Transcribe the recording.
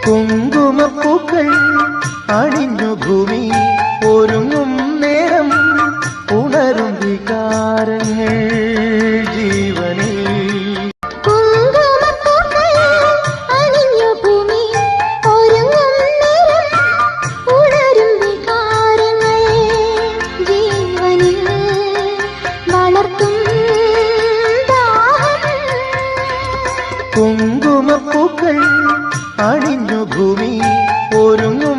കുങ്കുമപ്പൂക്കൾ അണിഞ്ഞു ഭൂമി ഒരുങ്ങും നേരം ഉണരും വികാരങ്ങൾ ജീവനിൽ. കുങ്കുമപ്പൂക്കൾ അണിഞ്ഞു ഭൂമി ഒരുങ്ങും നേരം ഉണരും വികാരങ്ങൾ ജീവനിൽ. വളർത്തും കുങ്കുമപ്പൂക്കൾ അണിഞ്ഞു ഭൂമി ഒരുങ്ങും